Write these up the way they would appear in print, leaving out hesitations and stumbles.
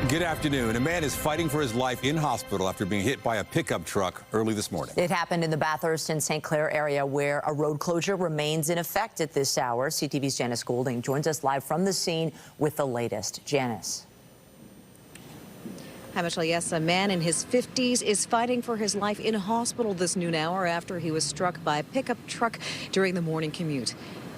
Good afternoon. A man is fighting for his life in hospital after being hit by a pickup truck early this morning. It happened in the Bathurst and St. Clair area where a road closure remains in effect at this hour. CTV's Janice Golding joins us live from the scene with the latest. Janice. Hi, Michelle. Yes, a man in his 50s is fighting for his life in hospital this noon hour after he was struck by a pickup truck during the morning commute.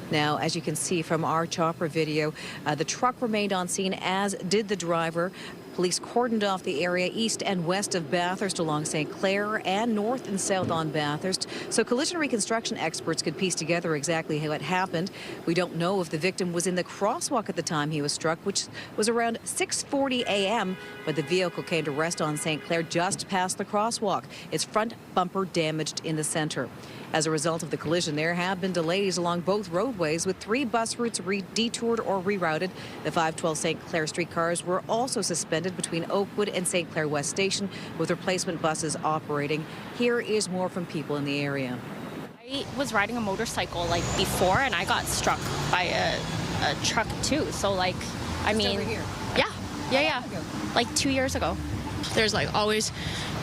Now, as you can see from our chopper video, the truck remained on scene, as did the driver. Police cordoned off the area east and west of Bathurst along St. Clair and north and south on Bathurst, so collision reconstruction experts could piece together exactly how it happened. We don't know if the victim was in the crosswalk at the time he was struck, which was around 6:40 a.m., but the vehicle came to rest on St. Clair just past the crosswalk, its front bumper damaged in the center. As a result of the collision, there have been delays along both roadways, with 3 bus routes detoured or rerouted. The 512 St. Clair streetcars were also suspended between Oakwood and St. Clair West Station, with replacement buses operating. Here is more from people in the area. I was riding a motorcycle before, and I got struck by a truck too. So I mean, over here. Yeah. Like 2 years ago. There's always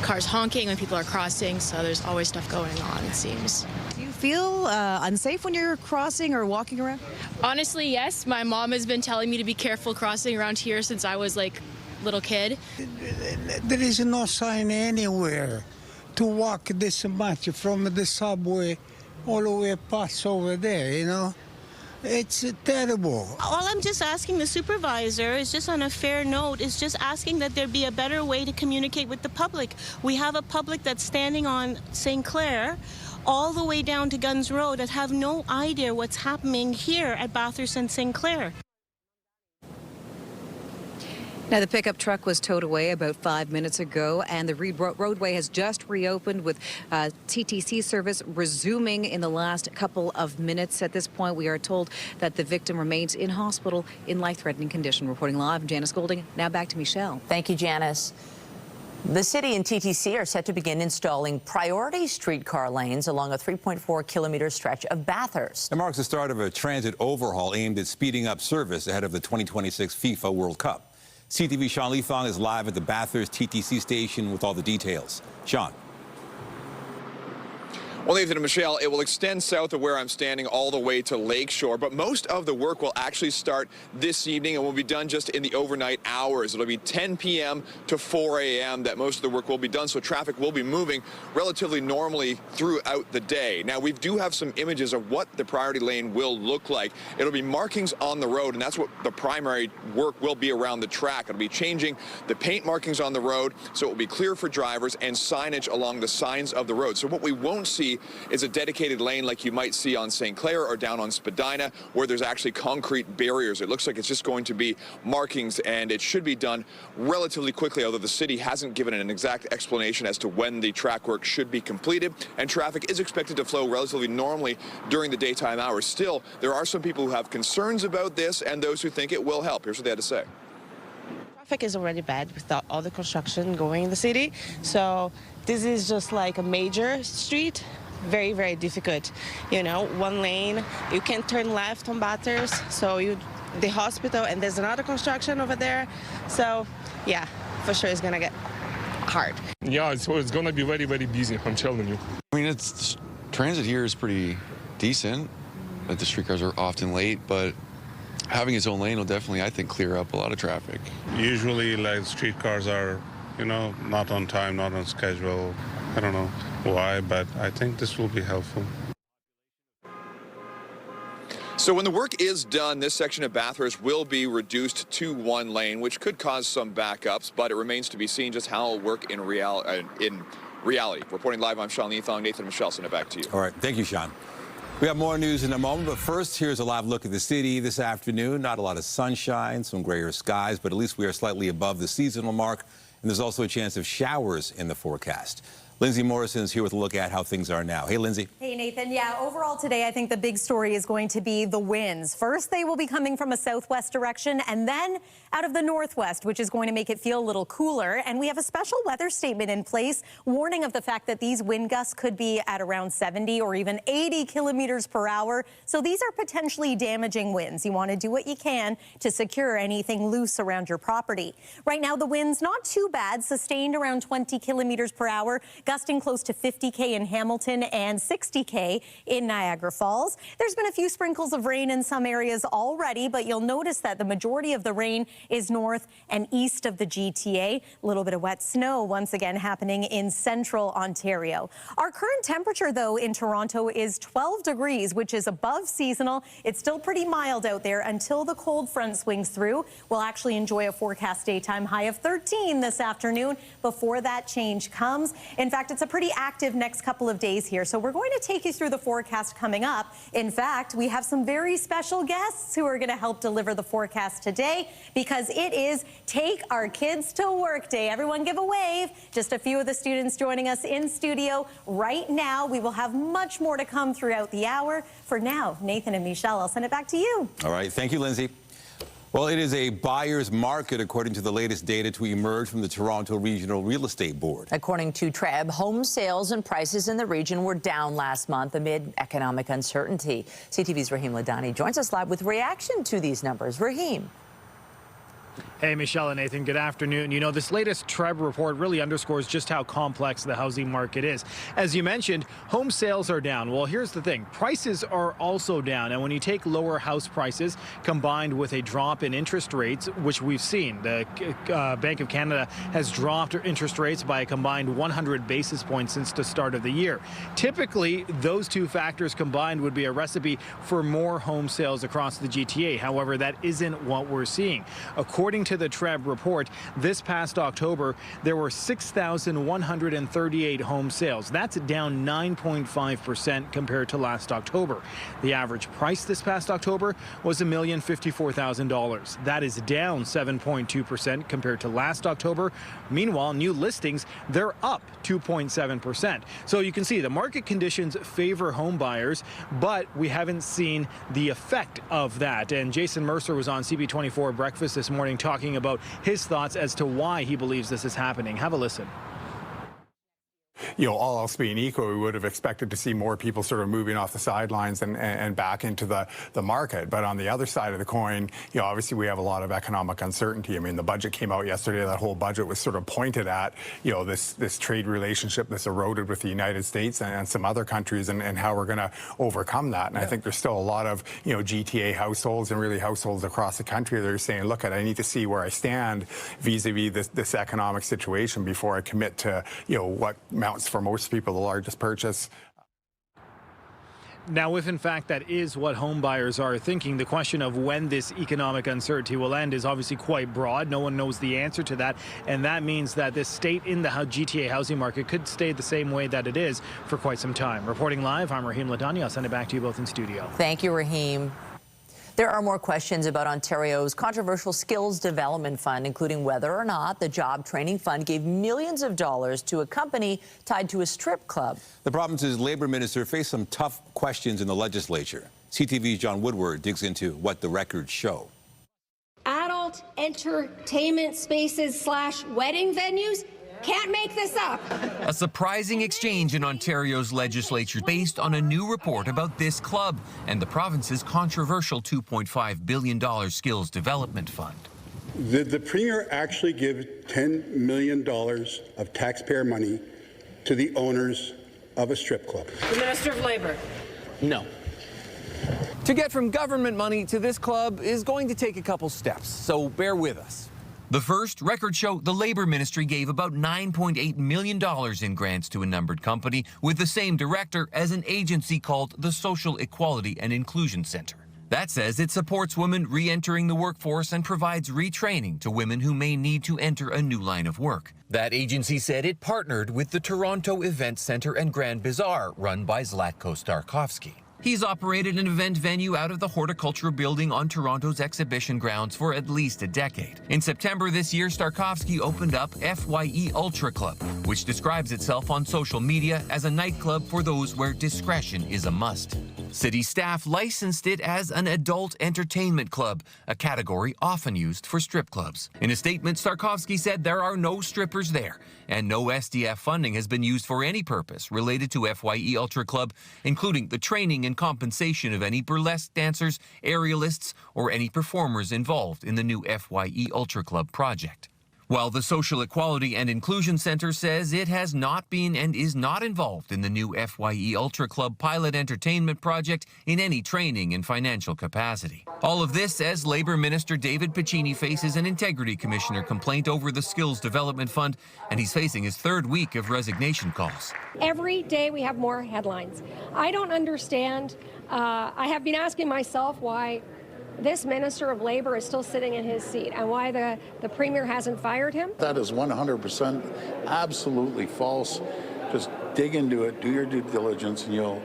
cars honking when people are crossing, so there's always stuff going on, it seems. Do you feel unsafe when you're crossing or walking around? Honestly, yes. My mom has been telling me to be careful crossing around here since I was little kid. There is no sign anywhere to walk this much from the subway all the way past over there, you know. It's terrible. All I'm just asking the supervisor is, just on a fair note, is just asking that there be a better way to communicate with the public. We have a public that's standing on St. Clair all the way down to Guns Road that have no idea what's happening here at Bathurst and St. Clair. Now, the pickup truck was towed away about 5 minutes ago, and the roadway has just reopened, with TTC service resuming in the last couple of minutes. At this point, we are told that the victim remains in hospital in life-threatening condition. Reporting live, I'm Janice Golding. Now back to Michelle. Thank you, Janice. The city and TTC are set to begin installing priority streetcar lanes along a 3.4-kilometer stretch of Bathurst. It marks the start of a transit overhaul aimed at speeding up service ahead of the 2026 FIFA World Cup. CTV Sean Leathong is live at the Bathurst TTC station with all the details. Sean. Well, Nathan and Michelle, it will extend south of where I'm standing all the way to Lakeshore, but most of the work will actually start this evening and will be done just in the overnight hours. It'll be 10 p.m. to 4 a.m. that most of the work will be done, so traffic will be moving relatively normally throughout the day. Now, we do have some images of what the priority lane will look like. It'll be markings on the road, and that's what the primary work will be around the track. It'll be changing the paint markings on the road so it will be clear for drivers, and signage along the signs of the road. So what we won't see is a dedicated lane like you might see on St. Clair or down on Spadina, where there's actually concrete barriers. It looks like it's just going to be markings, and it should be done relatively quickly, although the city hasn't given an exact explanation as to when the track work should be completed, and traffic is expected to flow relatively normally during the daytime hours. Still, there are some people who have concerns about this and those who think it will help. Here's what they had to say. Traffic is already bad without all the construction going in the city, so this is just like a major street. Very, very difficult. You know, one lane, you can't turn left on Bathurst, so the hospital, and there's another construction over there. So, yeah, for sure it's gonna get hard. Yeah, so it's gonna be very, very busy, I'm telling you. I mean, transit here is pretty decent, but the streetcars are often late, but having its own lane will definitely, I think, clear up a lot of traffic. Usually, streetcars are, not on time, not on schedule. I don't know why, but I think this will be helpful. So when the work is done, this section of Bathurst will be reduced to one lane, which could cause some backups, but it remains to be seen just how it'll work in reality. Reporting live, I'm Sean Leathong. Nathan and Michelle, send it back to you. All right. Thank you, Sean. We have more news in a moment, but first, here's a live look at the city this afternoon. Not a lot of sunshine, some grayer skies, but at least we are slightly above the seasonal mark, and there's also a chance of showers in the forecast. Lindsay Morrison is here with a look at how things are now. Hey, Lindsay. Hey, Nathan. Yeah, overall today, I think the big story is going to be the winds. First, they will be coming from a southwest direction and then out of the northwest, which is going to make it feel a little cooler. And we have a special weather statement in place, warning of the fact that these wind gusts could be at around 70 or even 80 kilometers per hour. So these are potentially damaging winds. You want to do what you can to secure anything loose around your property. Right now, the winds not too bad, sustained around 20 kilometers per hour. Gusting close to 50K in Hamilton and 60K in Niagara Falls. There's been a few sprinkles of rain in some areas already, but you'll notice that the majority of the rain is north and east of the GTA. A little bit of wet snow once again happening in central Ontario. Our current temperature, though, in Toronto is 12 degrees, which is above seasonal. It's still pretty mild out there until the cold front swings through. We'll actually enjoy a forecast daytime high of 13 this afternoon before that change comes. In fact, it's a pretty active next couple of days here, so we're going to take you through the forecast coming up. In fact, we have some very special guests who are going to help deliver the forecast today because it is Take Our Kids to Work Day. Everyone give a wave. Just a few of the students joining us in studio right now. We will have much more to come throughout the hour. For now, Nathan and Michelle, I'll send it back to you. All right. Thank you, Lindsay. Well, it is a buyer's market, according to the latest data to emerge from the Toronto Regional Real Estate Board. According to TREBB, home sales and prices in the region were down last month amid economic uncertainty. CTV's Rahim Ladhani joins us live with reaction to these numbers. Rahim. Hey, Michelle and Nathan, good afternoon. You know, this latest TREBB report really underscores just how complex the housing market is. As you mentioned, home sales are down. Well, here's the thing. Prices are also down. And when you take lower house prices combined with a drop in interest rates, which we've seen, the Bank of Canada has dropped interest rates by a combined 100 basis points since the start of the year. Typically, those two factors combined would be a recipe for more home sales across the GTA. However, that isn't what we're seeing. According to the TREBB report, this past October, there were 6,138 home sales. That's down 9.5% compared to last October. The average price this past October was $1,054,000. That is down 7.2% compared to last October. Meanwhile, new listings, they're up 2.7%. So you can see the market conditions favor home buyers, but we haven't seen the effect of that. And Jason Mercer was on CB24 Breakfast this morning talking about his thoughts as to why he believes this is happening. Have a listen. You know, all else being equal, we would have expected to see more people sort of moving off the sidelines and back into the market. But on the other side of the coin, you know, obviously we have a lot of economic uncertainty. I mean, the budget came out yesterday. That whole budget was sort of pointed at, you know, this trade relationship that's eroded with the United States and some other countries and how we're going to overcome that. And I think there's still a lot of, you know, GTA households and really households across the country that are saying, look, I need to see where I stand vis-a-vis this economic situation before I commit to, you know, what amounts for most people the largest purchase. Now, if in fact that is what home buyers are thinking, the question of when this economic uncertainty will end is obviously quite broad. No one knows the answer to that. And that means that this state in the GTA housing market could stay the same way that it is for quite some time. Reporting live, I'm Rahim Ladhani. I'll send it back to you both in studio. Thank you, Rahim. There are more questions about Ontario's controversial skills development fund, including whether or not the job training fund gave millions of dollars to a company tied to a strip club. The province's Labour Minister faced some tough questions in the legislature. CTV's John Woodward digs into what the records show. Adult entertainment spaces / wedding venues? Can't make this up. A surprising exchange in Ontario's legislature based on a new report about this club and the province's controversial $2.5 billion skills development fund. Did the Premier actually give $10 million of taxpayer money to the owners of a strip club? The Minister of Labour. No. To get from government money to this club is going to take a couple steps, so bear with us. The first, records show the Labour Ministry gave about $9.8 million in grants to a numbered company with the same director as an agency called the Social Equality and Inclusion Centre. That says it supports women re-entering the workforce and provides retraining to women who may need to enter a new line of work. That agency said it partnered with the Toronto Event Centre and Grand Bazaar, run by Zlatko Starkovsky. He's operated an event venue out of the Horticulture Building on Toronto's exhibition grounds for at least a decade. In September this year, Starkovsky opened up FYE Ultra Club, which describes itself on social media as a nightclub for those where discretion is a must. City staff licensed it as an adult entertainment club, a category often used for strip clubs. In a statement, Starkovsky said there are no strippers there, and no SDF funding has been used for any purpose related to FYE Ultra Club, including the training and compensation of any burlesque dancers, aerialists, or any performers involved in the new FYE Ultra Club project. While the Social Equality and Inclusion Center says it has not been and is not involved in the new FYE Ultra Club pilot entertainment project in any training and financial capacity. All of this as Labour Minister David Piccini faces an Integrity Commissioner complaint over the Skills Development Fund, and he's facing his third week of resignation calls. Every day we have more headlines. I don't understand. I have been asking myself why this Minister of Labour is still sitting in his seat and why the Premier hasn't fired him. That is 100% absolutely false. Just dig into it, do your due diligence, and you'll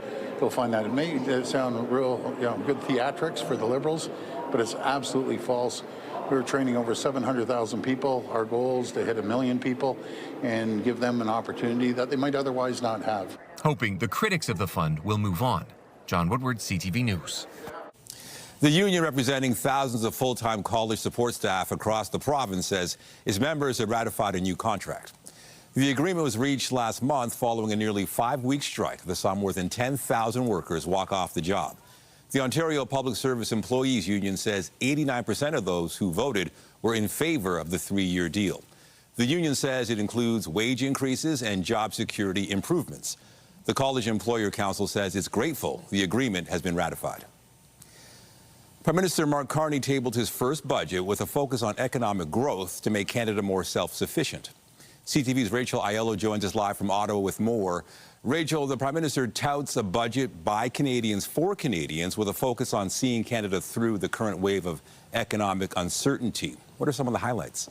find that. It may sound real, good theatrics for the Liberals, but it's absolutely false. We're training over 700,000 people. Our goal is to hit 1 million people and give them an opportunity that they might otherwise not have. Hoping the critics of the fund will move on. John Woodward, CTV News. The union representing thousands of full-time college support staff across the province says its members have ratified a new contract. The agreement was reached last month following a nearly 5-week strike that saw more than 10,000 workers walk off the job. The Ontario Public Service Employees Union says 89% of those who voted were in favor of the 3-year deal. The union says it includes wage increases and job security improvements. The College Employer Council says it's grateful the agreement has been ratified. Prime Minister Mark Carney tabled his first budget with a focus on economic growth to make Canada more self-sufficient. CTV's Rachel Aiello joins us live from Ottawa with more. Rachel, the Prime Minister touts a budget by Canadians for Canadians with a focus on seeing Canada through the current wave of economic uncertainty. What are some of the highlights?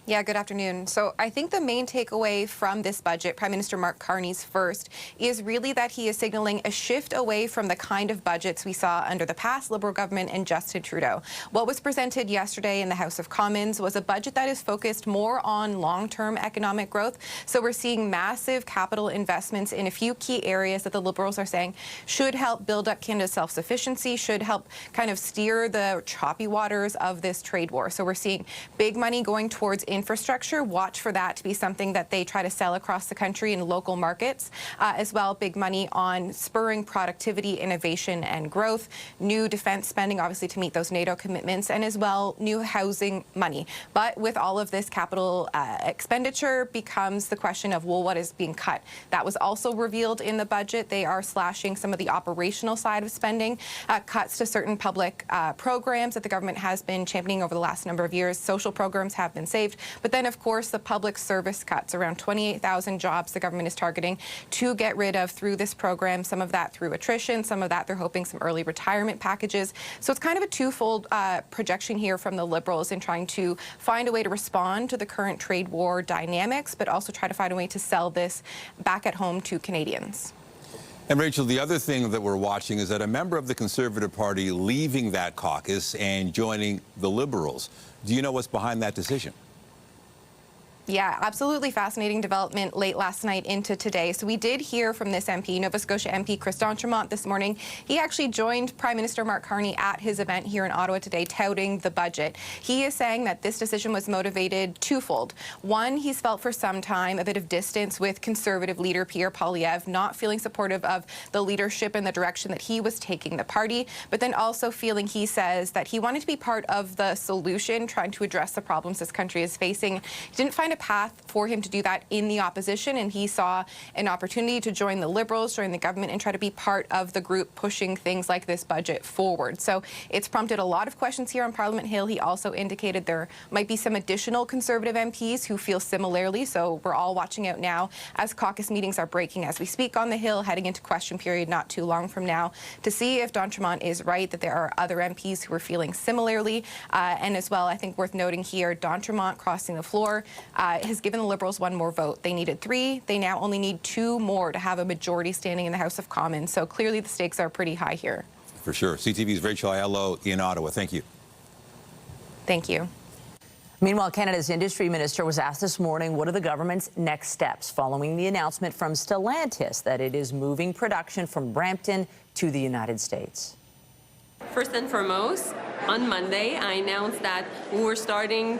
Yeah, good afternoon. So I think the main takeaway from this budget, Prime Minister Mark Carney's first, is really that he is signaling a shift away from the kind of budgets we saw under the past Liberal government and Justin Trudeau. What was presented yesterday in the House of Commons was a budget that is focused more on long-term economic growth. So we're seeing massive capital investments in a few key areas that the Liberals are saying should help build up Canada's self-sufficiency, should help kind of steer the choppy waters of this trade war. So we're seeing big money going towards infrastructure. Watch for that to be something that they try to sell across the country in local markets. As well, big money on spurring productivity, innovation, and growth. New defense spending, obviously, to meet those NATO commitments, and as well, new housing money. But with all of this capital expenditure becomes the question of, well, what is being cut? That was also revealed in the budget. They are slashing some of the operational side of spending, cuts to certain public programs that the government has been championing over the last number of years. Social programs have been saved. But then, of course, the public service cuts, around 28,000 jobs the government is targeting to get rid of through this program, some of that through attrition, some of that they're hoping some early retirement packages. So it's kind of a twofold projection here from the Liberals in trying to find a way to respond to the current trade war dynamics, but also try to find a way to sell this back at home to Canadians. And Rachel, the other thing that we're watching is that a member of the Conservative Party leaving that caucus and joining the Liberals. Do you know what's behind that decision? Yeah, absolutely fascinating development late last night into today. So we did hear from this MP, Nova Scotia MP Chris D'Entremont this morning. He actually joined Prime Minister Mark Carney at his event here in Ottawa today, touting the budget. He is saying that this decision was motivated twofold. One, he's felt for some time a bit of distance with Conservative leader Pierre Poilievre, not feeling supportive of the leadership and the direction that he was taking the party, but then also feeling, he says, that he wanted to be part of the solution, trying to address the problems this country is facing. He didn't find a path for him to do that in the opposition, and he saw an opportunity to join the Liberals, join the government, and try to be part of the group pushing things like this budget forward. So it's prompted a lot of questions here on Parliament Hill. He also indicated there might be some additional Conservative MPs who feel similarly, so we're all watching out now as caucus meetings are breaking as we speak on the Hill, heading into question period not too long from now, to see if D'Entremont is right, that there are other MPs who are feeling similarly. And as well, I think worth noting here, D'Entremont crossing the floor has given the Liberals one more vote. They needed 3. They now only need 2 more to have a majority standing in the House of Commons. So clearly the stakes are pretty high here. For sure. CTV's Rachel Aiello in Ottawa. Thank you. Thank you. Meanwhile, Canada's industry minister was asked this morning what are the government's next steps following the announcement from Stellantis that it is moving production from Brampton to the United States. First and foremost, on Monday, I announced that we're starting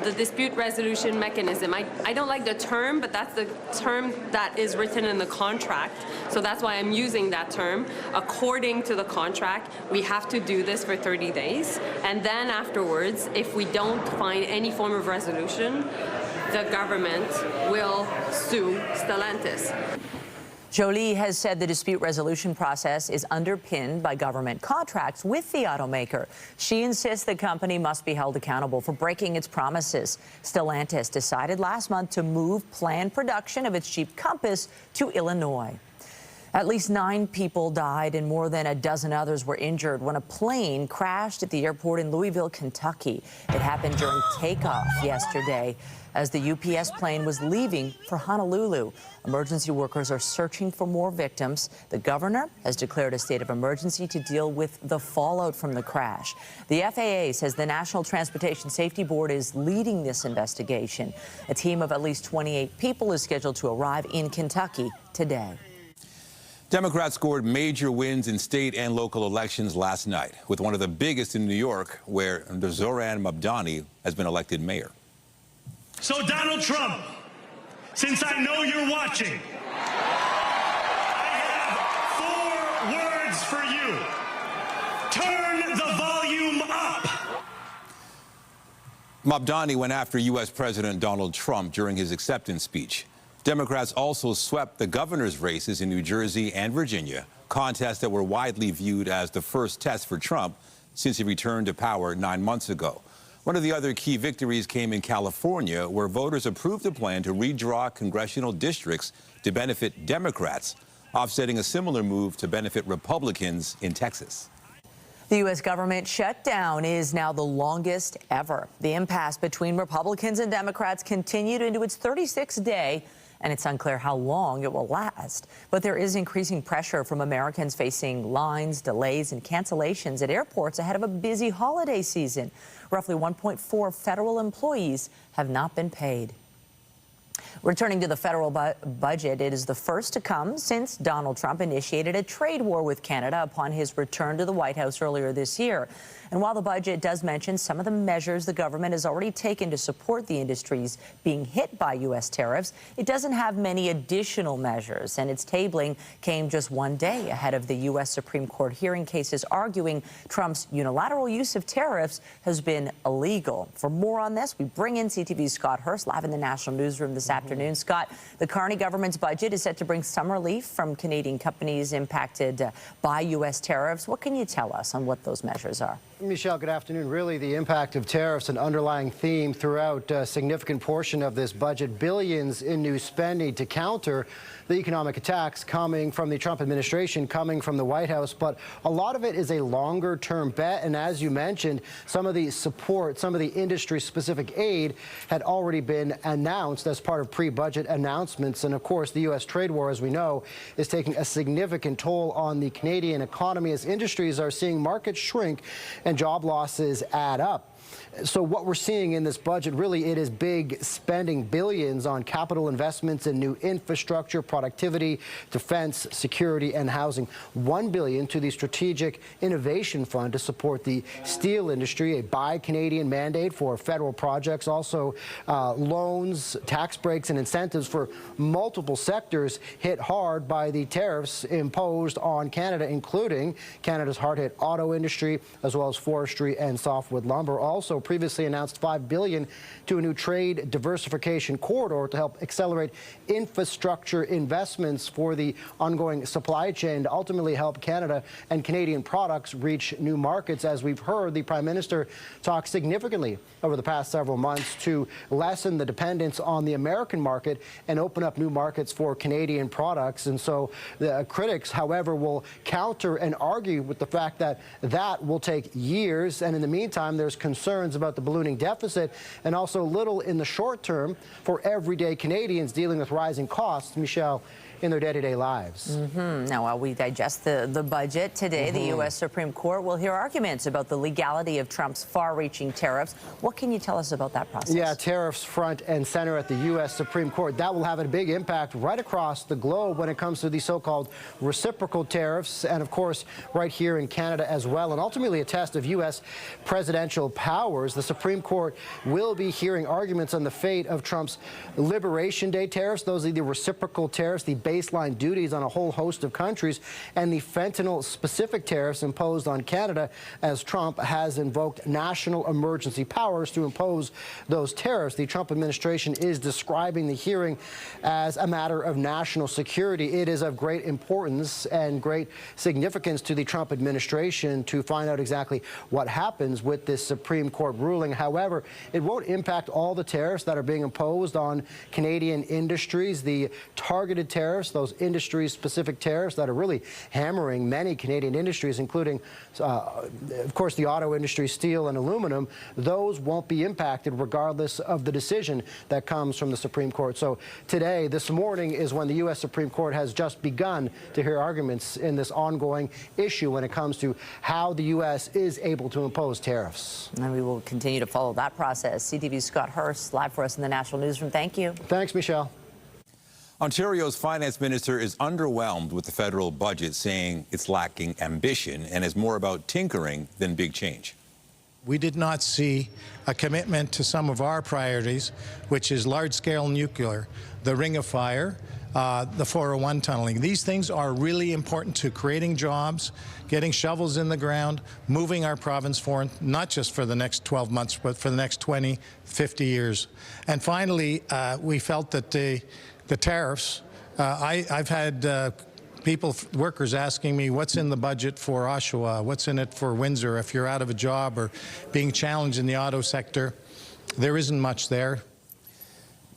the dispute resolution mechanism. I don't like the term, but that's the term that is written in the contract. So that's why I'm using that term. According to the contract, we have to do this for 30 days. And then afterwards, if we don't find any form of resolution, the government will sue Stellantis. Jolie has said the dispute resolution process is underpinned by government contracts with the automaker. She insists the company must be held accountable for breaking its promises. Stellantis decided last month to move planned production of its Jeep Compass to Illinois. At least 9 people died and more than a dozen others were injured when a plane crashed at the airport in Louisville, Kentucky. It happened during takeoff yesterday as the UPS plane was leaving for Honolulu. Emergency workers are searching for more victims. The governor has declared a state of emergency to deal with the fallout from the crash. The FAA says the National Transportation Safety Board is leading this investigation. A team of at least 28 people is scheduled to arrive in Kentucky today. Democrats scored major wins in state and local elections last night, with one of the biggest in New York, where Rahim Ladhani has been elected mayor. So, Donald Trump, since I know you're watching, I have 4 words for you. Turn the volume up. Ladhani went after U.S. President Donald Trump during his acceptance speech. Democrats also swept the governor's races in New Jersey and Virginia, contests that were widely viewed as the first test for Trump since he returned to power 9 months ago. One of the other key victories came in California, where voters approved a plan to redraw congressional districts to benefit Democrats, offsetting a similar move to benefit Republicans in Texas. The U.S. government shutdown is now the longest ever. The impasse between Republicans and Democrats continued into its 36th day, and it's unclear how long it will last. But there is increasing pressure from Americans facing lines, delays, and cancellations at airports ahead of a busy holiday season. Roughly 1.4 federal employees have not been paid. Returning to the federal budget, it is the first to come since Donald Trump initiated a trade war with Canada upon his return to the White House earlier this year. And while the budget does mention some of the measures the government has already taken to support the industries being hit by U.S. tariffs, it doesn't have many additional measures. And its tabling came just one day ahead of the U.S. Supreme Court hearing cases arguing Trump's unilateral use of tariffs has been illegal. For more on this, we bring in CTV's Scott Hurst live in the National Newsroom this afternoon. Scott, the Carney government's budget is set to bring some relief from Canadian companies impacted by U.S. tariffs. What can you tell us on what those measures are? Michelle, good afternoon. Really, the impact of tariffs, an underlying theme throughout a significant portion of this budget. Billions in new spending to counter the economic attacks coming from the Trump administration, coming from the White House. But a lot of it is a longer-term bet. And as you mentioned, some of the support, some of the industry-specific aid had already been announced as part of pre-budget announcements. And of course, the U.S. trade war, as we know, is taking a significant toll on the Canadian economy as industries are seeing markets shrink and job losses add up. So what we're seeing in this budget, really, it is big spending, billions on capital investments in new infrastructure, productivity, defense, security, and housing. $1 billion to the Strategic Innovation Fund to support the steel industry, a Buy Canadian mandate for federal projects, also loans, tax breaks, and incentives for multiple sectors hit hard by the tariffs imposed on Canada, including Canada's hard-hit auto industry, as well as forestry and softwood lumber. Also previously announced $5 billion to a new trade diversification corridor to help accelerate infrastructure investments for the ongoing supply chain to ultimately help Canada and Canadian products reach new markets. As we've heard, the Prime Minister talk significantly over the past several months to lessen the dependence on the American market and open up new markets for Canadian products. And so the critics, however, will counter and argue with the fact that that will take years. And in the meantime, there's concern concerns about the ballooning deficit and also little in the short term for everyday Canadians dealing with rising costs, Michelle, in their day-to-day lives. Now, while we digest the budget today, the U.S. Supreme Court will hear arguments about the legality of Trump's far-reaching tariffs. What can you tell us about that process? Yeah, tariffs front and center at the U.S. Supreme Court. That will have a big impact right across the globe when it comes to the so-called reciprocal tariffs, and of course, right here in Canada as well, and ultimately a test of U.S. presidential powers. The Supreme Court will be hearing arguments on the fate of Trump's Liberation Day tariffs. Those are the reciprocal tariffs, the baseline duties on a whole host of countries, and the fentanyl-specific tariffs imposed on Canada as Trump has invoked national emergency powers to impose those tariffs. The Trump administration is describing the hearing as a matter of national security. It is of great importance and great significance to the Trump administration to find out exactly what happens with this Supreme Court ruling. However, it won't impact all the tariffs that are being imposed on Canadian industries. The targeted tariffs, those industry-specific tariffs that are really hammering many Canadian industries, including, of course, the auto industry, steel and aluminum, those won't be impacted regardless of the decision that comes from the Supreme Court. So today, this morning, is when the U.S. Supreme Court has just begun to hear arguments in this ongoing issue when it comes to how the U.S. is able to impose tariffs. And we will continue to follow that process. CTV's Scott Hurst, live for us in the National Newsroom. Thank you. Thanks, Michelle. Ontario's finance minister is underwhelmed with the federal budget, saying it's lacking ambition and is more about tinkering than big change. We did not see a commitment to some of our priorities, which is large-scale nuclear, the Ring of Fire, the 401 tunneling. These things are really important to creating jobs, getting shovels in the ground, moving our province forward, not just for the next 12 months, but for the next 20, 50 years. And finally, we felt that the tariffs, I've had workers asking me, what's in the budget for Oshawa? What's in it for Windsor if you're out of a job or being challenged in the auto sector? There isn't much there.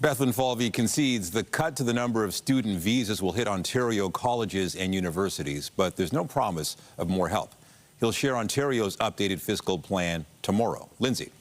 Bethlen Falvey concedes the cut to the number of student visas will hit Ontario colleges and universities, but there's no promise of more help. He'll share Ontario's updated fiscal plan tomorrow. Lindsay.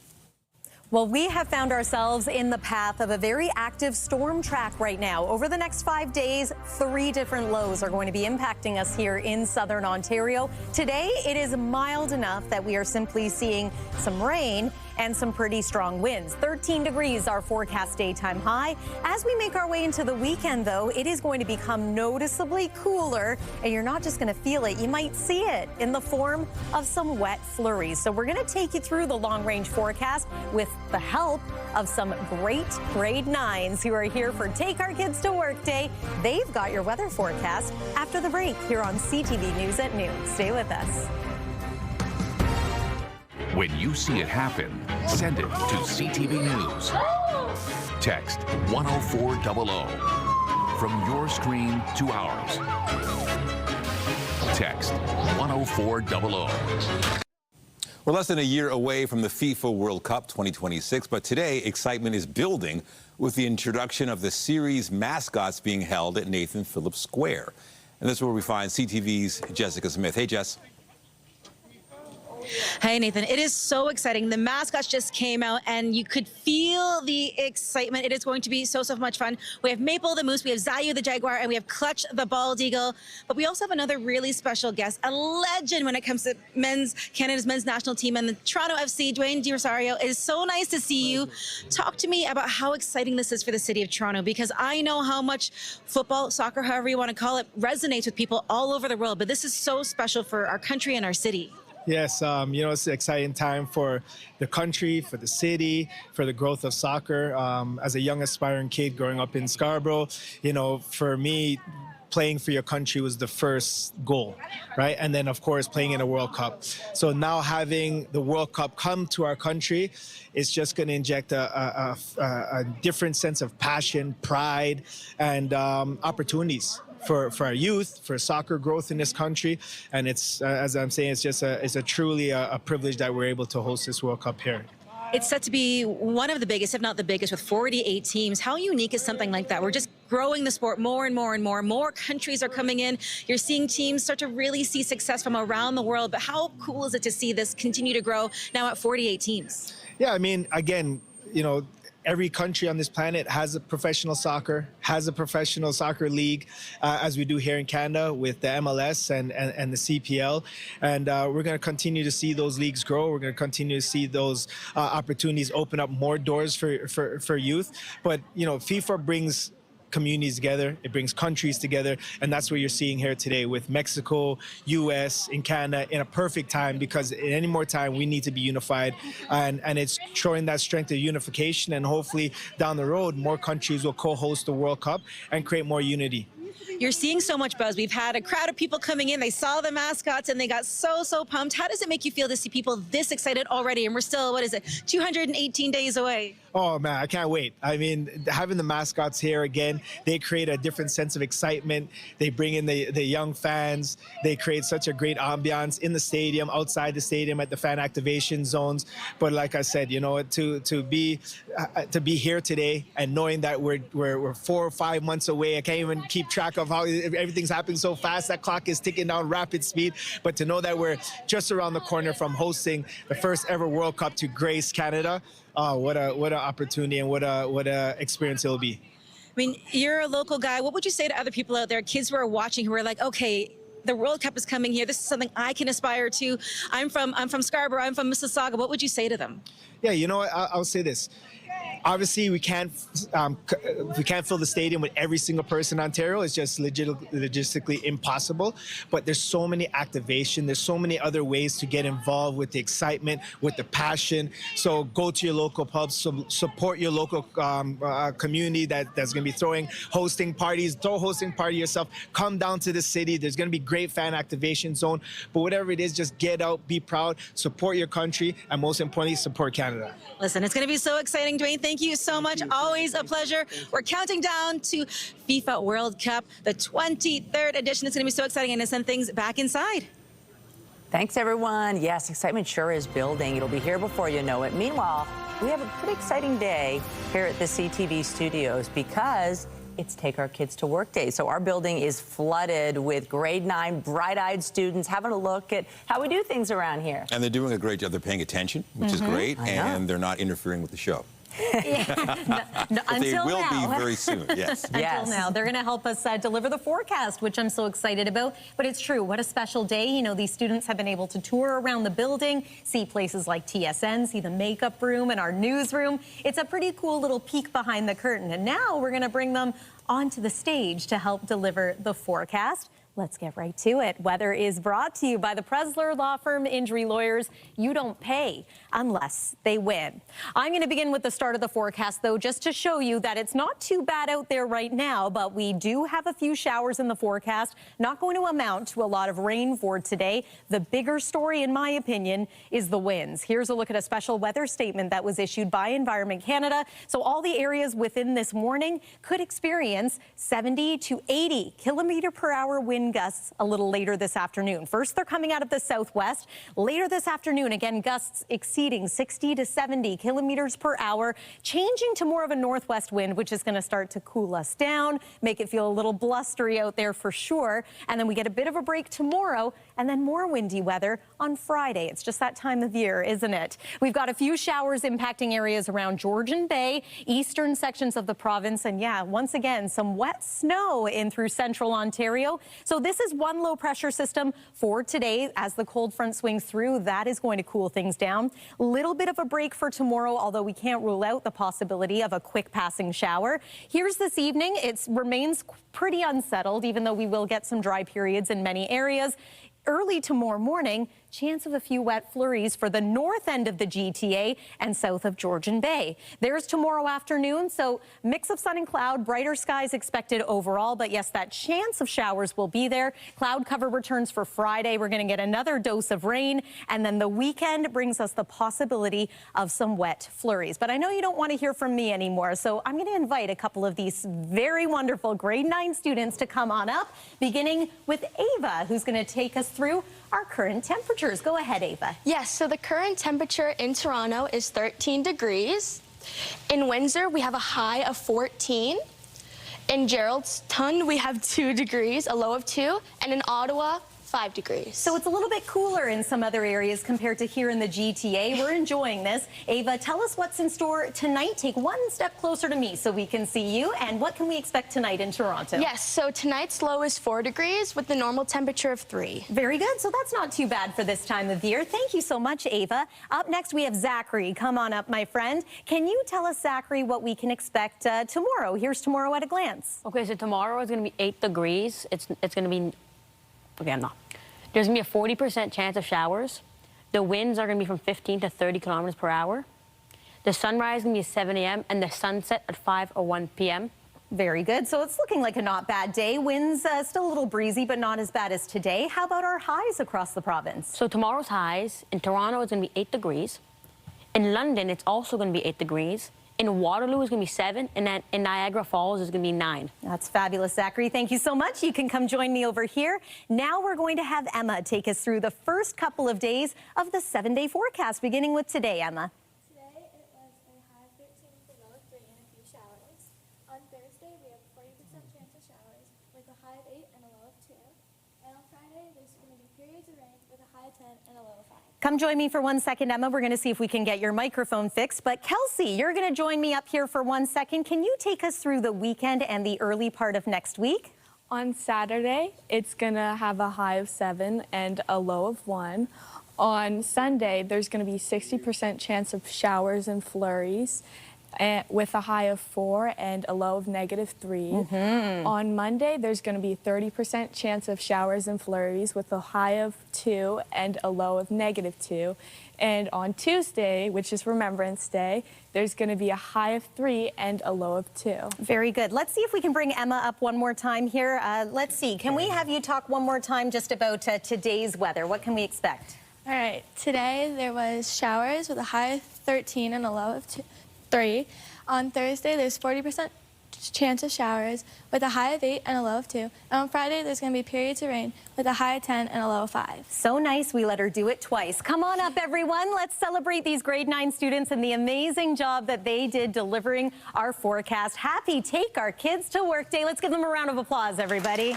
Well, we have found ourselves in the path of a very active storm track right now. Over the next 5 days, 3 different lows are going to be impacting us here in southern Ontario. Today, it is mild enough that we are simply seeing some rain and some pretty strong winds. 13 degrees, our forecast daytime high. As we make our way into the weekend, though, it is going to become noticeably cooler, and you're not just going to feel it, you might see it in the form of some wet flurries. So we're going to take you through the long-range forecast with the help of some great grade 9s who are here for Take Our Kids to Work Day. They've got your weather forecast after the break here on CTV News at noon. Stay with us. When you see it happen, send it to CTV News. Text 10400 from your screen to ours. Text 10400. We're less than a year away from the FIFA World Cup 2026, but today excitement is building with the introduction of the series mascots being held at Nathan Phillips Square. And this is where we find CTV's Jessica Smith. Hey, Jess. Hey, Nathan, it is so exciting. The mascots just came out and you could feel the excitement. It is going to be so much fun. We have Maple the Moose, we have Zayu the Jaguar, and we have Clutch the Bald Eagle. But we also have another really special guest, a legend when it comes to Canada's men's national team and the Toronto FC, Dwayne DiRosario. It is so nice to see you. Talk to me about how exciting this is for the city of Toronto, because I know how much football, soccer, however you want to call it, resonates with people all over the world. But this is so special for our country and our city. Yes, it's an exciting time for the country, for the city, for the growth of soccer. As a young aspiring kid growing up in Scarborough, for me, playing for your country was the first goal, right? And then, of course, playing in a World Cup. So now having the World Cup come to our country is just going to inject a different sense of passion, pride, and opportunities for our youth, for soccer growth in this country. And it's, as I'm saying, it's truly a privilege that we're able to host this World Cup here. It's set to be one of the biggest, if not the biggest, with 48 teams. How unique is something like that? We're just growing the sport more and more and more. More countries are coming in. You're seeing teams start to really see success from around the world. But how cool is it to see this continue to grow now at 48 teams? Yeah, I mean, again, you know, every country on this planet has a professional soccer, has a professional soccer league, as we do here in Canada with the MLS and the CPL. And we're going to continue to see those leagues grow. We're going to continue to see those opportunities open up more doors for youth. But, you know, FIFA brings communities together, it brings countries together, and that's what you're seeing here today with Mexico, US, and Canada in a perfect time, because at any more time we need to be unified, and it's showing that strength of unification, and hopefully down the road more countries will co-host the World Cup and create more unity. You're seeing so much buzz. We've had a crowd of people coming in. They saw the mascots and they got so pumped. How does it make you feel to see people this excited already? And we're still, what is it, 218 days away? Oh man, I can't wait. I mean, having the mascots here again, they create a different sense of excitement. They bring in the young fans. They create such a great ambiance in the stadium, outside the stadium, at the fan activation zones. But like I said, you know, to be here today and knowing that we're 4 or 5 months away, I can't even keep track of how everything's happening so fast. That clock is ticking down rapid speed. But to know that we're just around the corner from hosting the first ever World Cup to grace Canada, what an opportunity and what a experience it'll be. I mean, you're a local guy. What would you say to other people out there, kids who are watching, who are like, okay, the World Cup is coming here. This is something I can aspire to. I'm from Scarborough. I'm from Mississauga. What would you say to them? Yeah, you know what? I'll say this. Obviously, we can't fill the stadium with every single person in Ontario. It's just logistically impossible. But there's so many activation. There's so many other ways to get involved with the excitement, with the passion. So go to your local pubs, support your local community that's going to be hosting parties. Throw a hosting party yourself. Come down to the city. There's going to be great fan activation zone. But whatever it is, just get out, be proud, support your country, and most importantly, support Canada. Listen, it's going to be so exciting, Dwayne. Thank you so much. Always a pleasure. We're counting down to FIFA World Cup, the 23rd edition. It's going to be so exciting, and to send things back inside. Thanks, everyone. Yes, excitement sure is building. It'll be here before you know it. Meanwhile, we have a pretty exciting day here at the CTV studios because it's Take Our Kids to Work Day. So our building is flooded with grade 9 bright-eyed students having a look at how we do things around here. And they're doing a great job. They're paying attention, which is great, and they're not interfering with the show. But they will be very soon, yes. Until now. They're going to help us deliver the forecast, which I'm so excited about. But it's true. What a special day. You know, these students have been able to tour around the building, see places like TSN, see the makeup room and our newsroom. It's a pretty cool little peek behind the curtain. And now we're going to bring them onto the stage to help deliver the forecast. Let's get right to it. Weather is brought to you by the Presler Law Firm Injury Lawyers. You don't pay unless they win. I'm going to begin with the start of the forecast, though, just to show you that it's not too bad out there right now, but we do have a few showers in the forecast. Not going to amount to a lot of rain for today. The bigger story, in my opinion, is the winds. Here's a look at a special weather statement that was issued by Environment Canada. So all the areas within this warning could experience 70 to 80 kilometer per hour wind gusts a little later this afternoon. First, they're coming out of the southwest. Later this afternoon, again, gusts exceeding 60 to 70 kilometers per hour, changing to more of a northwest wind, which is going to start to cool us down, make it feel a little blustery out there for sure. And then we get a bit of a break tomorrow, and then more windy weather on Friday. It's just that time of year, isn't it? We've got a few showers impacting areas around Georgian Bay, eastern sections of the province, and yeah, once again, some wet snow in through central Ontario. So this is one low pressure system for today. As the cold front swings through, that is going to cool things down. Little bit of a break for tomorrow, although we can't rule out the possibility of a quick passing shower. Here's this evening. It remains pretty unsettled, even though we will get some dry periods in many areas. Early tomorrow morning, chance of a few wet flurries for the north end of the GTA and south of Georgian Bay. There's tomorrow afternoon, so mix of sun and cloud, brighter skies expected overall, but yes, that chance of showers will be there. Cloud cover returns for Friday. We're going to get another dose of rain, and then the weekend brings us the possibility of some wet flurries. But I know you don't want to hear from me anymore, so I'm going to invite a couple of these very wonderful grade 9 students to come on up, beginning with Ava, who's going to take us through our current temperatures. Go ahead, Ava. Yes, so the current temperature in Toronto is 13 degrees. In Windsor, we have a high of 14. In Geraldton, we have 2 degrees, a low of 2, and in Ottawa, 5 degrees. So it's a little bit cooler in some other areas compared to here in the GTA. We're enjoying this. Ava, tell us what's in store tonight. Take one step closer to me so we can see you. And what can we expect tonight in Toronto? Yes, so tonight's low is 4 degrees with the normal temperature of 3. Very good. So that's not too bad for this time of year. Thank you so much, Ava. Up next, we have Zachary. Come on up, my friend. Can you tell us, Zachary, what we can expect tomorrow? Here's tomorrow at a glance. Okay, so tomorrow is going to be 8 degrees. It's going to be... Okay, I'm not. There's going to be a 40% chance of showers. The winds are going to be from 15 to 30 kilometers per hour. The sunrise is going to be at 7 a.m. and the sunset at 5:01 p.m. Very good. So it's looking like a not bad day. Winds still a little breezy, but not as bad as today. How about our highs across the province? So tomorrow's highs, in Toronto, it's going to be 8 degrees. In London, it's also going to be 8 degrees. In Waterloo, it's going to be 7, and then in Niagara Falls, it's going to be 9. That's fabulous, Zachary. Thank you so much. You can come join me over here. Now we're going to have Emma take us through the first couple of days of the 7-day forecast, beginning with today, Emma. Today, it was a high of 13 with a low of 3 and a few showers. On Thursday, we have 40% chance of showers with a high of 8 and a low of 2. And on Friday, there's going to be periods of rain with a high of 10 and a low of 5. Come join me for 1 second, Emma. We're going to see if we can get your microphone fixed. But Kelsey, you're going to join me up here for 1 second. Can you take us through the weekend and the early part of next week? On Saturday, it's going to have a high of 7 and a low of 1. On Sunday, there's going to be 60% chance of showers and flurries with a high of 4 and a low of -3. On Monday, there's going to be 30% chance of showers and flurries with a high of 2 and a low of -2. And on Tuesday, which is Remembrance Day, there's going to be a high of 3 and a low of 2. Very good. Let's see if we can bring Emma up one more time here. Let's see. Can we have you talk one more time just about today's weather? What can we expect? All right, today there was showers with a high of 13 and a low of 3. On Thursday, there's 40% chance of showers with a high of 8 and a low of 2. And on Friday, there's going to be periods of rain with a high of 10 and a low of 5. So nice, we let her do it twice. Come on up, everyone. Let's celebrate these grade 9 students and the amazing job that they did delivering our forecast. Happy Take Our Kids to Work Day. Let's give them a round of applause, everybody.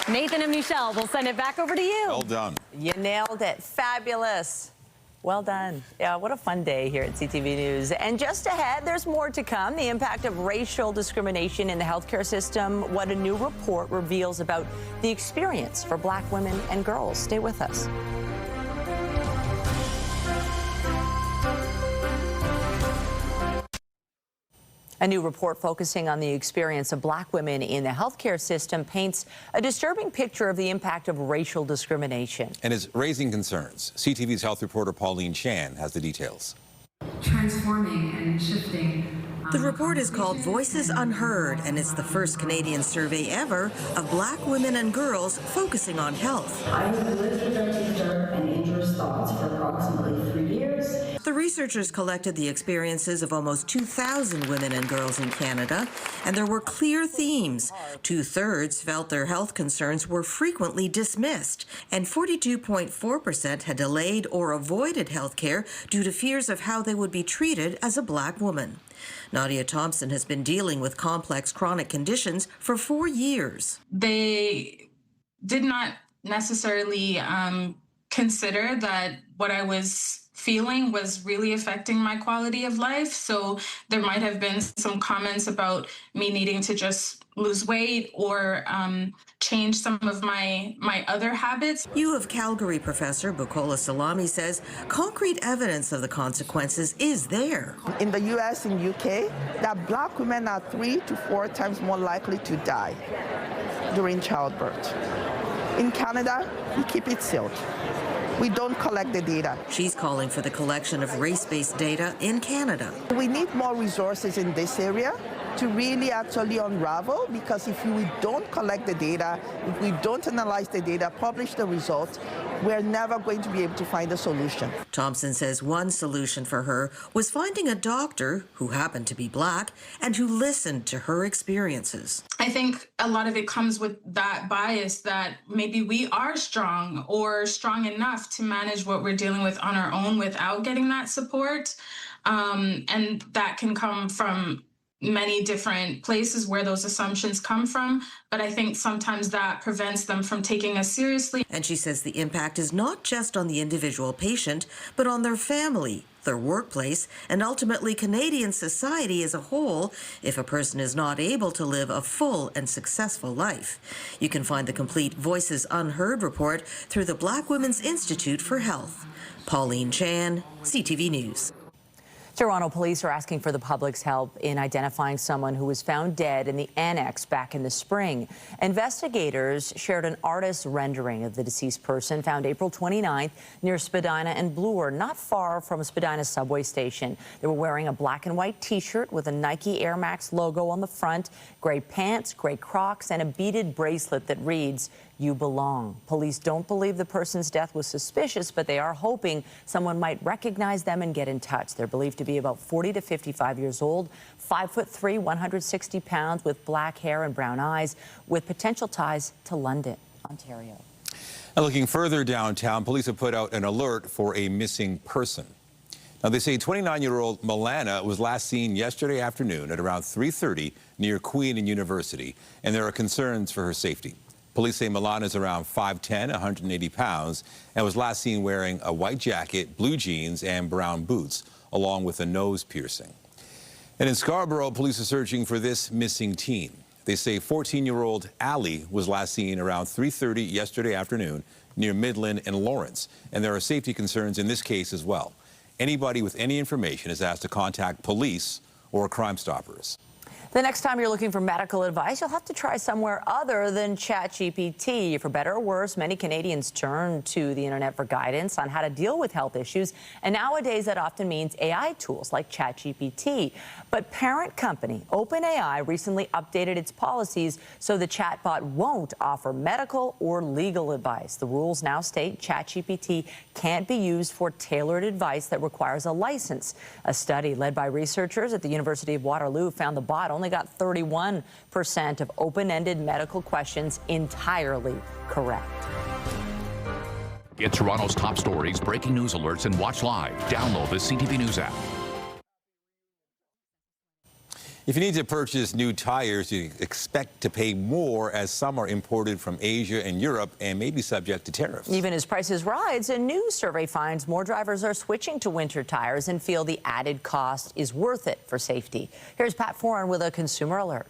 Nathan and Michelle, we'll send it back over to you. Well done. You nailed it. Fabulous. Well done. Yeah, what a fun day here at CTV News. And just ahead, there's more to come. The impact of racial discrimination in the healthcare system, what a new report reveals about the experience for Black women and girls. Stay with us. A new report focusing on the experience of Black women in the healthcare system paints a disturbing picture of the impact of racial discrimination. And is raising concerns. CTV's health reporter Pauline Chan has the details. Transforming and shifting. The report is called Voices Unheard, and it's the first Canadian survey ever of Black women and girls focusing on health. I have lived with our teacher and injurious thoughts for approximately 3 years. The researchers collected the experiences of almost 2,000 women and girls in Canada, and there were clear themes. 2/3 felt their health concerns were frequently dismissed, and 42.4% had delayed or avoided health care due to fears of how they would be treated as a Black woman. Nadia Thompson has been dealing with complex chronic conditions for 4 years. They did not necessarily consider that what I was feeling was really affecting my quality of life. So there might have been some comments about me needing to just lose weight or change some of my other habits. U of Calgary professor Bukola Salami says concrete evidence of the consequences is there. In the US and UK, that Black women are 3 to 4 times more likely to die during childbirth. In Canada, we keep it sealed. We don't collect the data. She's calling for the collection of race-based data in Canada. We need more resources in this area to really actually unravel, because if we don't collect the data, if we don't analyze the data, publish the results, we're never going to be able to find a solution. Thompson says one solution for her was finding a doctor who happened to be Black and who listened to her experiences. I think a lot of it comes with that bias that maybe we are strong or strong enough to manage what we're dealing with on our own without getting that support. And that can come from many different places where those assumptions come from, but I think sometimes that prevents them from taking us seriously. And she says the impact is not just on the individual patient, but on their family, their workplace, and ultimately Canadian society as a whole if a person is not able to live a full and successful life. You can find the complete Voices Unheard report through the Black Women's Institute for Health. Pauline Chan, CTV News. Toronto police are asking for the public's help in identifying someone who was found dead in the annex back in the spring. Investigators shared an artist's rendering of the deceased person found April 29th near Spadina and Bloor, not far from Spadina subway station. They were wearing a black and white T-shirt with a Nike Air Max logo on the front, gray pants, gray Crocs, and a beaded bracelet that reads, "You belong." Police don't believe the person's death was suspicious, but they are hoping someone might recognize them and get in touch. They're believed to be about 40 to 55 years old, 5'3", 160 pounds, with black hair and brown eyes, with potential ties to London, Ontario. Now, looking further downtown, police have put out an alert for a missing person. Now, they say 29-year-old Milana was last seen yesterday afternoon at around 3:30 near Queen and University, and there are concerns for her safety. Police say Milana is around 5'10", 180 pounds, and was last seen wearing a white jacket, blue jeans, and brown boots, along with a nose piercing. And in Scarborough, police are searching for this missing teen. They say 14-year-old Ali was last seen around 3:30 yesterday afternoon near Midland and Lawrence, and there are safety concerns in this case as well. Anybody with any information is asked to contact police or Crime Stoppers. The next time you're looking for medical advice, you'll have to try somewhere other than ChatGPT. For better or worse, many Canadians turn to the internet for guidance on how to deal with health issues. And nowadays, that often means AI tools like ChatGPT. But parent company OpenAI recently updated its policies so the chatbot won't offer medical or legal advice. The rules now state ChatGPT can't be used for tailored advice that requires a license. A study led by researchers at the University of Waterloo found the bot only got 31% of open-ended medical questions entirely correct. Get Toronto's top stories, breaking news alerts, and watch live. Download the CTV News app. If you need to purchase new tires, you expect to pay more as some are imported from Asia and Europe and may be subject to tariffs. Even as prices rise, a new survey finds more drivers are switching to winter tires and feel the added cost is worth it for safety. Here's Pat Foran with a consumer alert.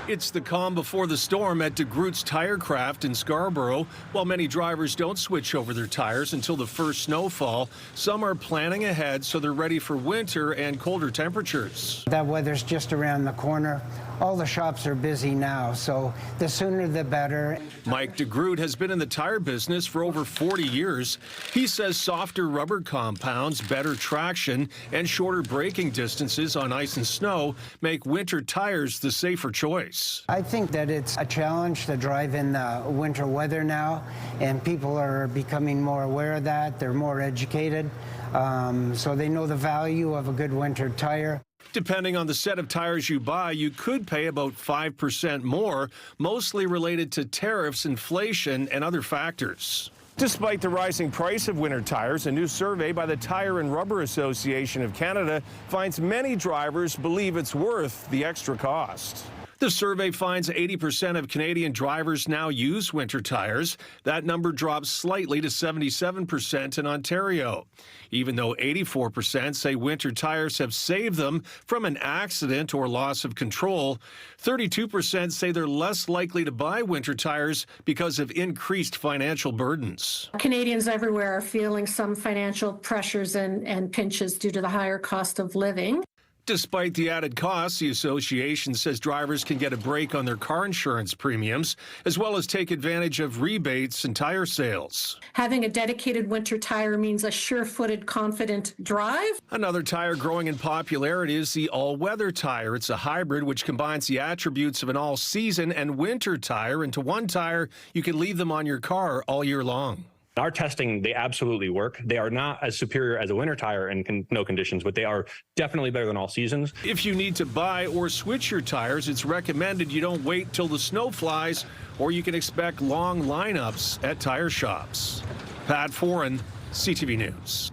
It's the calm before the storm at DeGroote's Tirecraft in Scarborough. While many drivers don't switch over their tires until the first snowfall, some are planning ahead so they're ready for winter and colder temperatures. That weather's just around the corner. All the shops are busy now, so the sooner the better. Mike DeGroote has been in the tire business for over 40 years. He says softer rubber compounds, better traction, and shorter braking distances on ice and snow make winter tires the safer choice. I think that it's a challenge to drive in the winter weather now, and people are becoming more aware of that. They're more educated, so they know the value of a good winter tire. Depending on the set of tires you buy, you could pay about 5% more, mostly related to tariffs, inflation, and other factors. Despite the rising price of winter tires, a new survey by the Tire and Rubber Association of Canada finds many drivers believe it's worth the extra cost. The survey finds 80% of Canadian drivers now use winter tires. That number drops slightly to 77% in Ontario. Even though 84% say winter tires have saved them from an accident or loss of control, 32% say they're less likely to buy winter tires because of increased financial burdens. Canadians everywhere are feeling some financial pressures and pinches due to the higher cost of living. Despite the added costs, the association says drivers can get a break on their car insurance premiums, as well as take advantage of rebates and tire sales. Having a dedicated winter tire means a sure-footed, confident drive. Another tire growing in popularity is the all-weather tire. It's a hybrid which combines the attributes of an all-season and winter tire into one tire. You can leave them on your car all year long. Our testing, they absolutely work. They are not as superior as a winter tire in no conditions, but they are definitely better than all seasons. If you need to buy or switch your tires, it's recommended you don't wait till the snow flies, or you can expect long lineups at tire shops. Pat Foran, CTV News.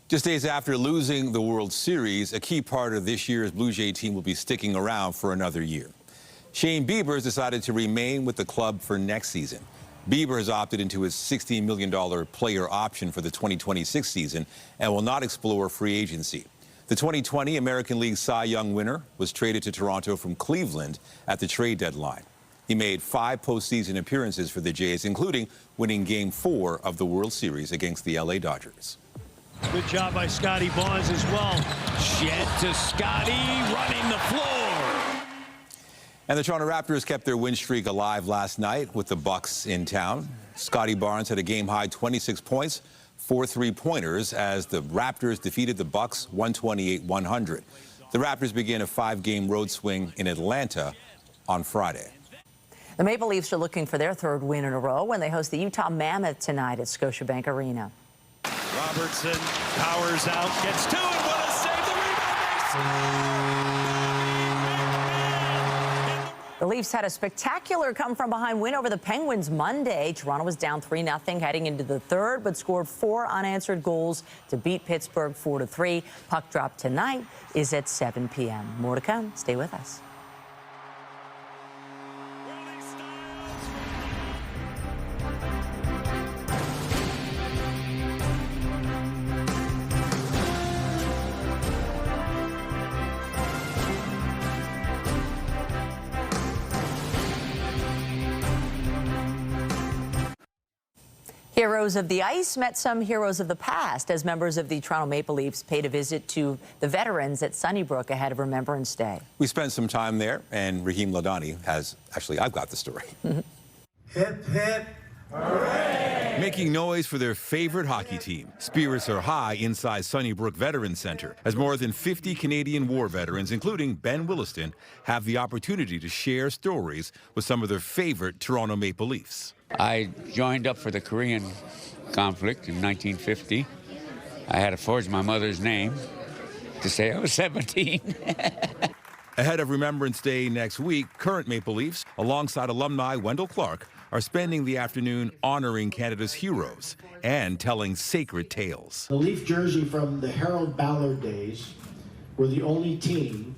Just days after losing the World Series, a key part of this year's Blue Jay team will be sticking around for another year. Shane Bieber has decided to remain with the club for next season. Bieber has opted into his $16 million player option for the 2026 season and will not explore free agency. The 2020 American League Cy Young winner was traded to Toronto from Cleveland at the trade deadline. He made 5 postseason appearances for the Jays, including winning Game 4 of the World Series against the LA Dodgers. Good job by Scotty Barnes as well. Shed to Scotty, running the floor. And the Toronto Raptors kept their win streak alive last night with the Bucks in town. Scotty Barnes had a game-high 26 points, 4 three-pointers as the Raptors defeated the Bucks 128-100. The Raptors begin a 5-game road swing in Atlanta on Friday. The Maple Leafs are looking for their 3rd win in a row when they host the Utah Mammoth tonight at Scotiabank Arena. Robertson powers out, gets 2, and what a save! The rebound. The Leafs had a spectacular come-from-behind win over the Penguins Monday. Toronto was down 3-0 heading into the 3rd, but scored 4 unanswered goals to beat Pittsburgh 4-3. Puck drop tonight is at 7 p.m. More to come. Stay with us. Heroes of the Ice met some heroes of the past as members of the Toronto Maple Leafs paid a visit to the veterans at Sunnybrook ahead of Remembrance Day. We spent some time there, and Rahim Ladhani has, actually, I've got the story. Hip, hip, hooray! Making noise for their favorite hockey team. Spirits are high inside Sunnybrook Veterans Center as more than 50 Canadian war veterans, including Ben Williston, have the opportunity to share stories with some of their favorite Toronto Maple Leafs. I joined up for the Korean conflict in 1950. I had to forge my mother's name to say I was 17. Ahead of Remembrance Day next week, current Maple Leafs, alongside alumni Wendell Clark, are spending the afternoon honoring Canada's heroes and telling sacred tales. The Leaf jersey from the Harold Ballard days were the only team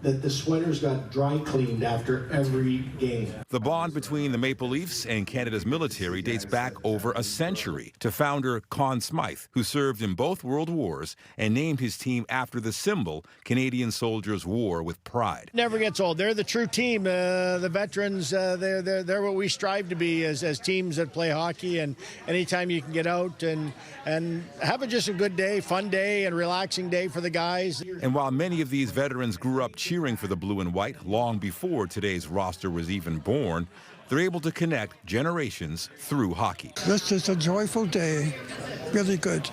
that the sweaters got dry cleaned after every game. The bond between the Maple Leafs and Canada's military dates back over a century to founder Conn Smythe, who served in both World Wars and named his team after the symbol Canadian soldiers wore with pride. Never gets old. They're the true team. The veterans, they're what we strive to be as teams that play hockey. And anytime you can get out and have just a good day, fun day, and relaxing day for the guys. And while many of these veterans grew up cheering for the blue and white long before today's roster was even born, they're able to connect generations through hockey. This is a joyful day, really good.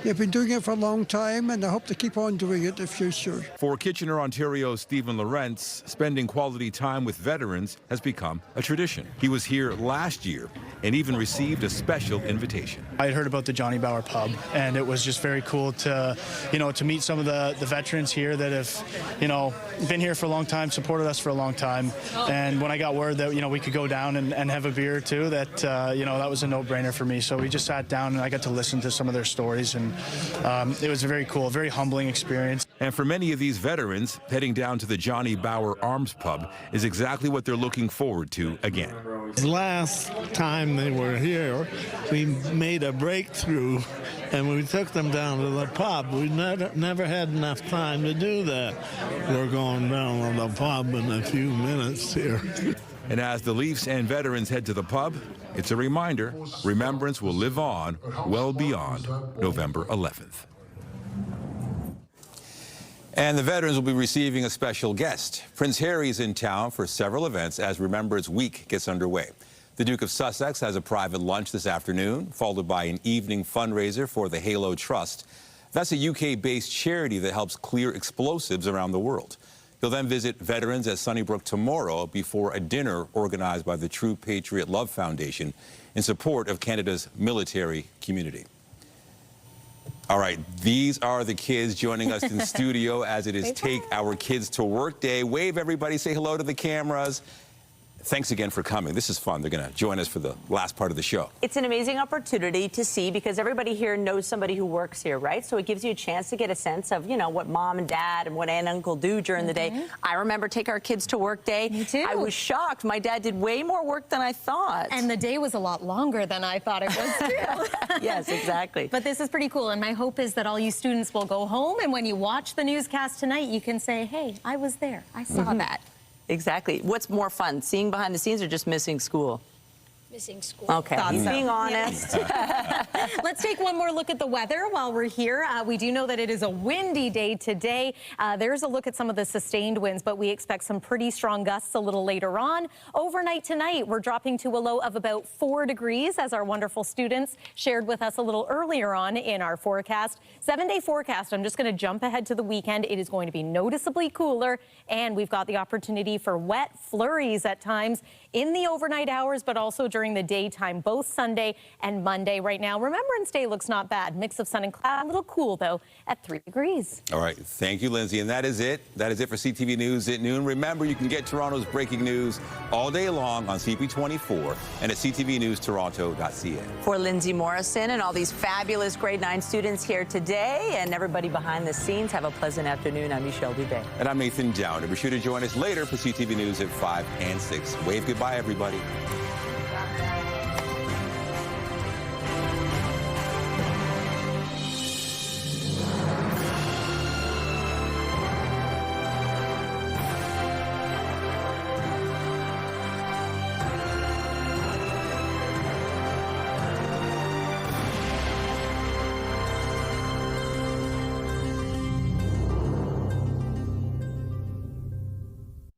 They've been doing it for a long time, and I hope to keep on doing it in the future. For Kitchener, Ontario's Stephen Lawrence, spending quality time with veterans has become a tradition. He was here last year and even received a special invitation. I had heard about the Johnny Bauer pub, and it was just very cool to, to meet some of the veterans here that have, been here for a long time, supported us for a long time. And when I got word that, we could go down and have a beer too, that, that was a no-brainer for me. So we just sat down and I got to listen to some of their stories, and it was a very cool, very humbling experience. And for many of these veterans, heading down to the Johnny Bauer Arms Pub is exactly what they're looking forward to again. Last time they were here, we made a breakthrough, and we took them down to the pub. We never had enough time to do that. We're going down to the pub in a few minutes here. And as the Leafs and veterans head to the pub, it's a reminder, Remembrance will live on well beyond November 11th. And the veterans will be receiving a special guest. Prince Harry is in town for several events as Remembrance Week gets underway. The Duke of Sussex has a private lunch this afternoon, followed by an evening fundraiser for the Halo Trust. That's a UK-based charity that helps clear explosives around the world. He'll then visit veterans at Sunnybrook tomorrow before a dinner organized by the True Patriot Love Foundation in support of Canada's military community. All right, these are the kids joining us in studio as it is Take Our Kids to Work Day. Wave, everybody. Say hello to the cameras. thanks again for coming. This is fun. They're going to join us for the last part of the show. It's an amazing opportunity to see, because everybody here knows somebody who works here, right? So it gives you a chance to get a sense of, you know, what mom and dad and what aunt and uncle do during the day. I remember take our kids to work day. Me too. I was shocked. My dad did way more work than I thought. And the day was a lot longer than I thought it was, too. Yes, exactly. But this is pretty cool, and my hope is that all you students will go home, and when you watch the newscast tonight, you can say, hey, I was there. I saw that. Exactly. What's more fun, seeing behind the scenes or just missing school? Missing school. Okay, he's being honest. Let's take one more look at the weather while we're here. We do know that it is a windy day today. There's a look at some of the sustained winds, but we expect some pretty strong gusts a little later on. Overnight tonight, we're dropping to a low of about 4 degrees, as our wonderful students shared with us a little earlier on in our forecast. 7-day forecast. I'm just going to jump ahead to the weekend. It is going to be noticeably cooler, and we've got the opportunity for wet flurries at times in the overnight hours, but also during the daytime, both Sunday and Monday. Right now, Remembrance Day looks not bad. Mix of sun and cloud, a little cool, though, at 3 degrees. All right. Thank you, Lindsay. And that is it. That is it for CTV News at noon. Remember, you can get Toronto's breaking news all day long on CP24 and at ctvnewstoronto.ca. For Lindsay Morrison and all these fabulous grade 9 students here today and everybody behind the scenes, have a pleasant afternoon. I'm Michelle Dubé. And I'm Nathan Downer. Be sure to join us later for CTV News at 5 and 6. Wave goodbye, everybody.